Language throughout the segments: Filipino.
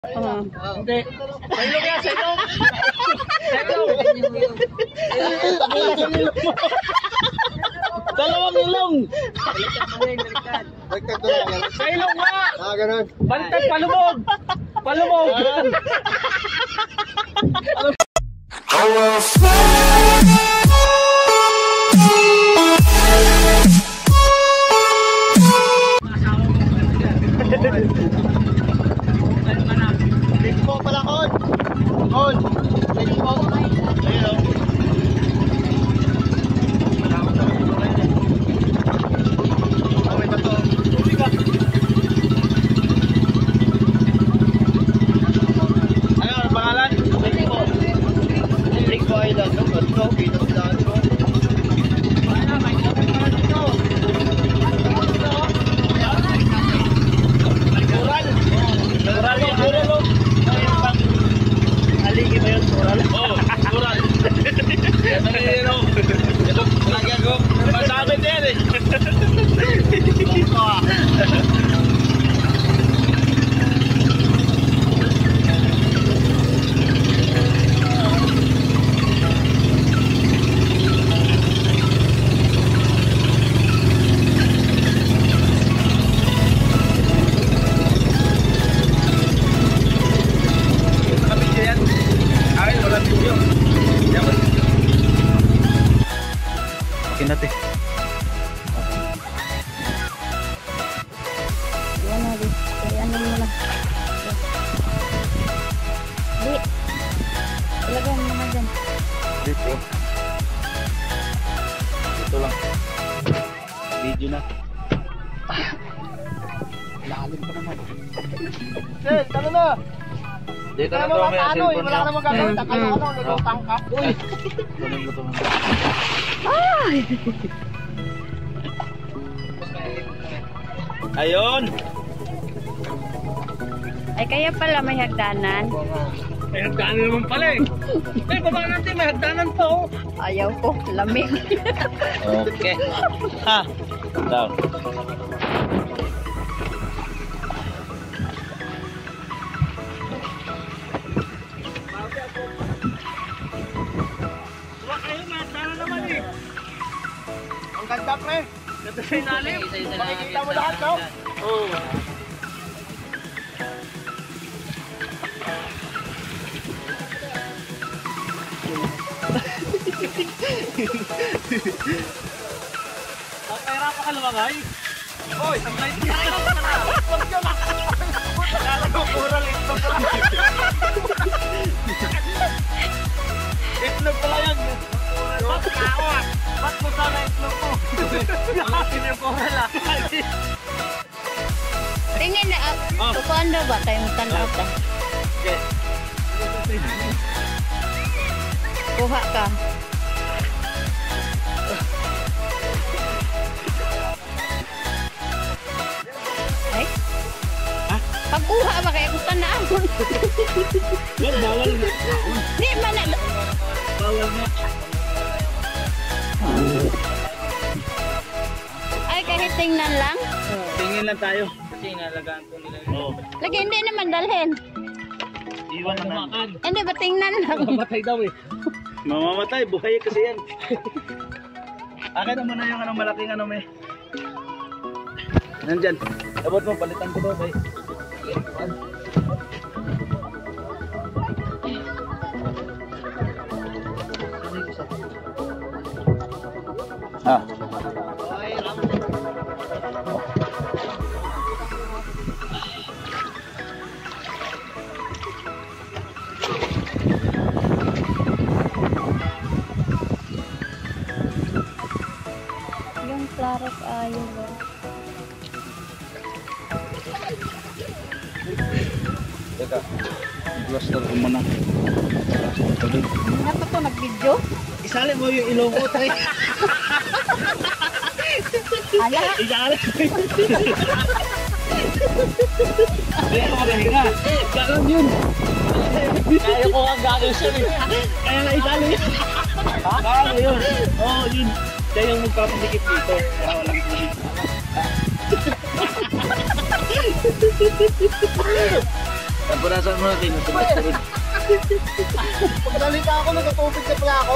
Hindi. Sa ilong yan, sa ilong. Sa ilong. Dalawang ilong. Sa ilong nga. Ganun. Bantay, palubog. Palubog. Lingko pala kon. Kon. Lingko. Ayun. Away ba to? Tubig ka. Ano ang pangalan? Lingko. Lingko ay lang. Ito, kita sila. Natin. Yan na, di. Kaya ano mo lang. Di. Ilagay mo naman dyan. Dito. Dito lang. Video na. Lalim pa naman. Sir, talo na. Dito na to, may cellphone wala ka namang gagawin. Takalo ka na, nagutang ka. Uy. Kunin mo to. Ayun. Ay, kaya pala may hagdanan. May hagdanan naman pala eh. Eh, baba natin, may hagdanan to. Ayaw ko, lamig. Okay. Ha. Down. Ang ganda pre. Ganda sa ilalim. Makikita mo lahat, no? Oo. Pera pa ka lumangay. Oy, sablay niya. Huwag ka makakala ko kural ito. Itlog pala yan. Ba't mo sana itlog mo? Malakin yung coral ah. Tingin na, tukuan daw ba tayo magtanaw ta? Yes. Kuha ka. Ay? Pagkuha ba kaya kung tanaan? Well, bawal na. Di man na. Bawal na. Ay, kahit tingnan lang. Tingin lang tayo. Kasi inalagaan po nila. Oo. Lagi hindi naman dalhin. Iwan na makan. Hindi ba tingnan lang? Mamamatay daw eh. Mamamatay, buhay kasi yan. Akin naman na yung malaking may. Nandyan. Abot mo, palitan ko daw kay. Ah. Yung clarok ayaw ba? Teka. Glass na ko muna. Ano pa to? Nag-video? Isali mo yung ilong ko, tay. Ala? Isali. Hindi ako magahinga. Ganon yun. Kaya ko ang gagawin siya eh. Kaya nga isali. Kaya yun. Oo, yun. Siya yung magpapandikit dito. Kaya walang tubig. Punasan mo natin. Pagsalita ako, nagtutupid na pala ako.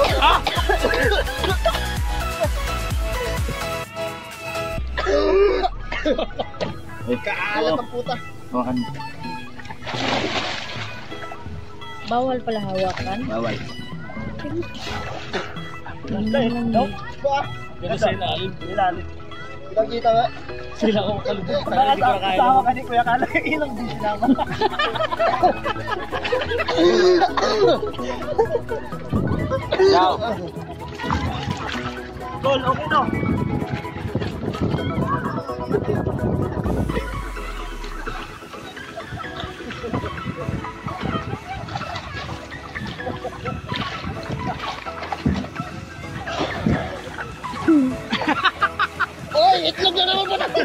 Kaalat ang puta. Hawakan. Bawal pala hawakan. Bawal. Nope. Ba? Pero sa ilalim. Kita ba? Sila ko kalubog. Kasama ka ni Kuya Kala. Ilang din naman. Ciao. Tol, okay no? Oy, itlog na naman ba natin?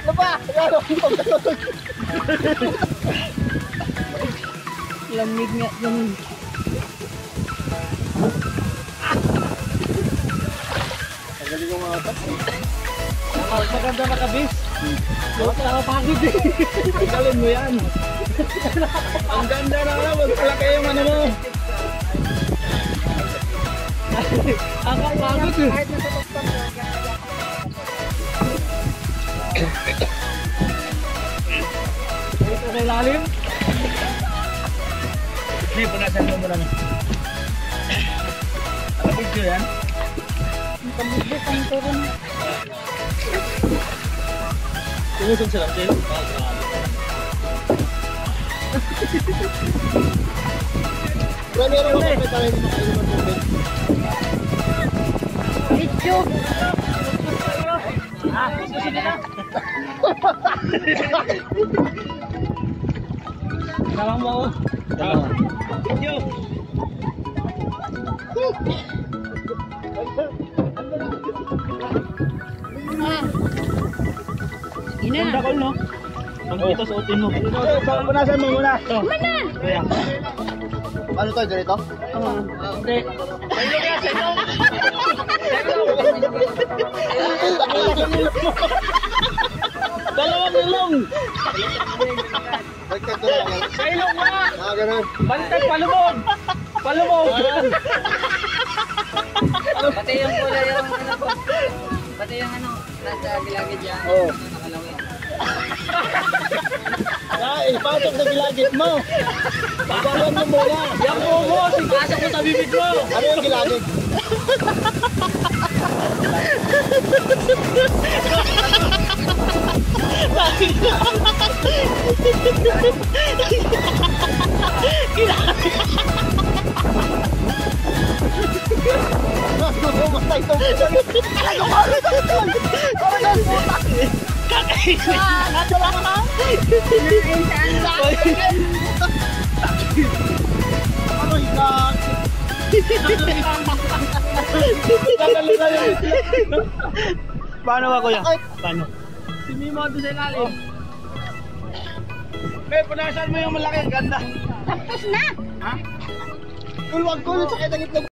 Ano ba? Lamig nga yun. Magaling yung mga otak. Maganda na kabis. Huwag ka nakapagod eh. Galing mo yan. Ang ganda na nga, wag pala kayong ano mo. Ang kapagod eh. Kahit nasa tukpan mo. Ito sa ilalim. Hindi, punasan mo muna. Ano video yan? Pamigil ang turon. Tumusog sila. Wala meron mo kapit tayo ng makainuman tubig. Video. Susunod na. Tawang mo ako. Thank you. Ina. Ganda ko, no? Ang ito suotin mo. Punasan mo muna. Ito. Mana? Kaya. Ano to, ganito? Oo. Hindi. Dalawang ilong. Nagkagulong. Sa ilong nga. Ganun. Baliktad, palubog. Palubog. Pati yung kulay yung ano po. Pati yung ano, nasa gilagid yan. Oo. Nakalawin. Ipasok sa gilagid mo. Pagawan mo muna. Yan po mo. Sipasok mo sa bibig mo. Ano yung gilagid? Matay to. Ano ikat? Paano ba, kuya? Paano? Si Mimo doon sa ilalim. May punasan mo yung malaki. Ganda. Tapos na. Kulwag ko sa kitang itlog.